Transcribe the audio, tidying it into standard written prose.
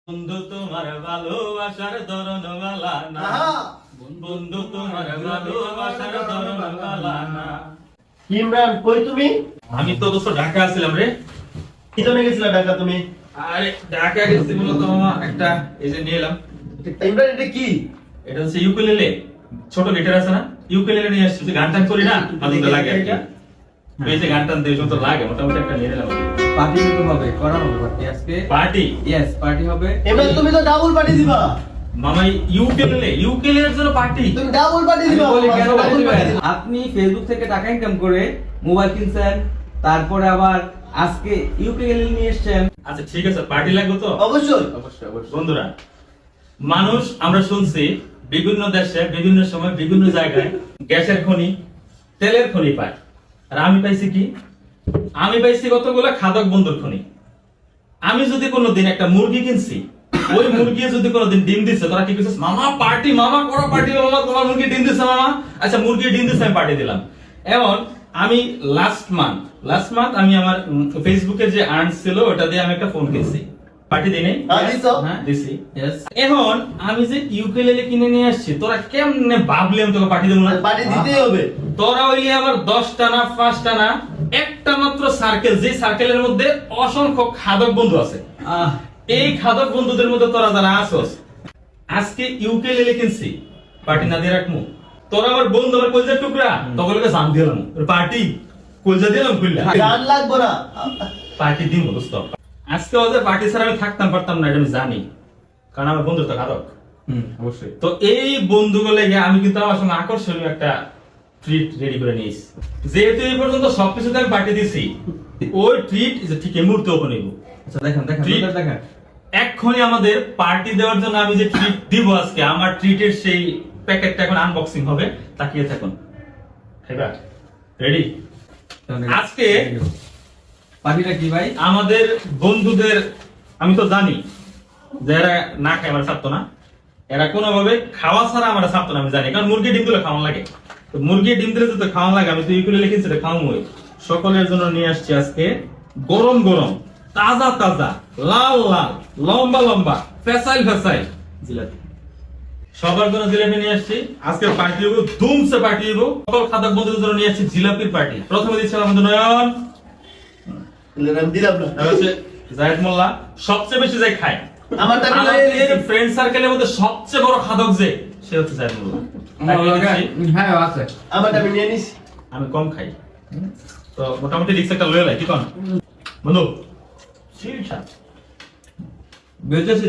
বন্ধু তোমার ভালোবাসার ধরন বালা না, বন্ধু তোমার ভালোবাসার ধরন বালা না। ইমরান কই তুমি? আমি তো দোস্ত ঢাকা আছিলাম রে। কি জন্য গেছিলা ঢাকা তুমি? আরে ঢাকা গেছি মূলত মামা একটা এই যে নিয়ে এলাম। ইমরান এটা কি? এটা হচ্ছে ইউকুলেলে, ছোট গিটার আছে না, ইউকুলেলে নিয়ে আসছি। গান টান করি না, মাঝে মধ্যে লাগে আর কি। এই যে গান টান দিয়ে তো লাগে, মোটামুটি একটা নিয়ে এলাম। পার্টি কিন্তু হবে, করা হবে পার্টি আজকে। পার্টি? ইয়েস, পার্টি হবে। ইমরান তুমি তো ডাবল পার্টি দিবা। মামা ইউকুলেলের জন্য পার্টি? তুমি ডাবল পার্টি দিবা। বলি কেন double party দিবেন? দিবা। আপনি ফেসবুক থেকে টাকা ইনকাম করে মোবাইল কিনছেন, তারপরে আবার আজকে ইউকেএল নিয়ে এসেছেন। আচ্ছা ঠিক আছে, পার্টি লাগবে তো? অবশ্যই। অবশ্যই অবশ্যই। বন্ধুরা, মানুষ আমরা শুনছি বিভিন্ন দেশে বিভিন্ন সময় বিভিন্ন জায়গায় গ্যাসের খনি, তেলের খনি পায়। আর আমি পাইছি কি? আমি পাইছি কতগুলো খাদক বন্ধুর খনি। আমি যদি কোনোদিন একটা মুরগি কিনছি, ওই মুরগি যদি কোনোদিন ডিম দিচ্ছে, তোরা কি করছিস? মামা পার্টি, মামা করো পার্টি, মামা তোমার মুরগি ডিম দিচ্ছে মামা। আচ্ছা মুরগি ডিম দিচ্ছে, আমি পার্টি দিলাম। এখন আমি লাস্ট মান্থ আমি আমার ফেসবুকে যে আর্ন ছিল ওটা দিয়ে আমি একটা ফোন কিনছি। পার্টি দিই নাই? হ্যাঁ দিছি। ইয়েস। এখন আমি যে ইউকেলেলে কিনে নিয়ে আসছি, তোরা কেমনে ভাবলি আমি তোকে পার্টি দেবো না? পার্টি দিতেই হবে। তোরা হইলি আমার 10টা না 5টা না, একটা মাত্র সার্কেল, যে সার্কেলের মধ্যে অসংখ্য খাদক বন্ধু আছে। এই খাদক বন্ধুদের মধ্যে তোরা যারা আসোস, আজকে ইউকেলেলে কিনছি, পার্টি না দিয়ে রাখমু? তোরা আমার বন্ধু, আমার কলজার টুকরা, তগলকে জান দিলাম পার্টি, কলজা দিলাম খুললা গান লাগবে না। পার্টি দিন দোস্ত। আজকে ওদের পার্টি ছাড়া আমি থাকতাম পারতাম না, এটা আমি জানি, কারণ আমার বন্ধু তো খাদক। অবশ্যই। তো এই বন্ধুগুলো আমি কিন্তু আমার সঙ্গে আকর্ষণীয় একটা ট্রিট রেডি করে নিয়েছি। যেহেতু এই পর্যন্ত সবকিছুতে আমি পার্টি দিছি, ওই ট্রিট ঠিক এই মুহূর্তে ওপেন হইব। আচ্ছা দেখেন দেখেন Treat? দেখেন। এক্ষুনি আমাদের পার্টি দেওয়ার জন্য আমি যে ট্রিট দিব আজকে, আমার ট্রিটের সেই প্যাকেটটা এখন আনবক্সিং হবে, তাকিয়ে থাকুন। এবার রেডি? আজকে পার্টিটা কি ভাই? আমাদের বন্ধুদের, আমি তো জানি যে এরা না খায় আমার ছাড়তো না, এরা কোনোভাবে খাওয়া ছাড়া আমার ছাড়তো না, আমি জানি, কারণ মুরগি ডিম দিলে খাওয়ান লাগে। তো মুরগি ডিম দিলে তো খাওয়ান লাগে, আমি তো ইউকুলেলে কিনছি, এটা খাওয়াই। সকলের জন্য নিয়ে আসছি আজকে গরম গরম, তাজা তাজা, লাল লাল, লম্বা লম্বা, ফেসাইল ফেসাইল জিলাপি। সবার জন্য জিলাপি নিয়ে আসছি। আজকে পার্টি হইব, ধুমসে পার্টি হইব। সকল খাদক বন্ধুদের জন্য নিয়ে আসছি জিলাপির পার্টি। প্রথমে দিচ্ছি আমাদের নয়ন, আমি দিলাম না। আর হচ্ছে জাহিদ মোল্লা। সবচেয়ে বেশি যাই খায় আমারটা আমি আমাদের নিয়ে নিছি। ফ্রেন্ড সার্কেলের মধ্যে সবচেয়ে বড় খাদক যে, সে হচ্ছে জাহিদ মোল্লা। তাকে দিচ্ছি। হ্যাঁ আছে। আমারটা আমি নিয়ে নিছি। আমি কম খাই, তো মোটামুটি রিক্স একটা লয়ে লাই, কি কোন বন্ধু? শিরশা বেঁচেছি।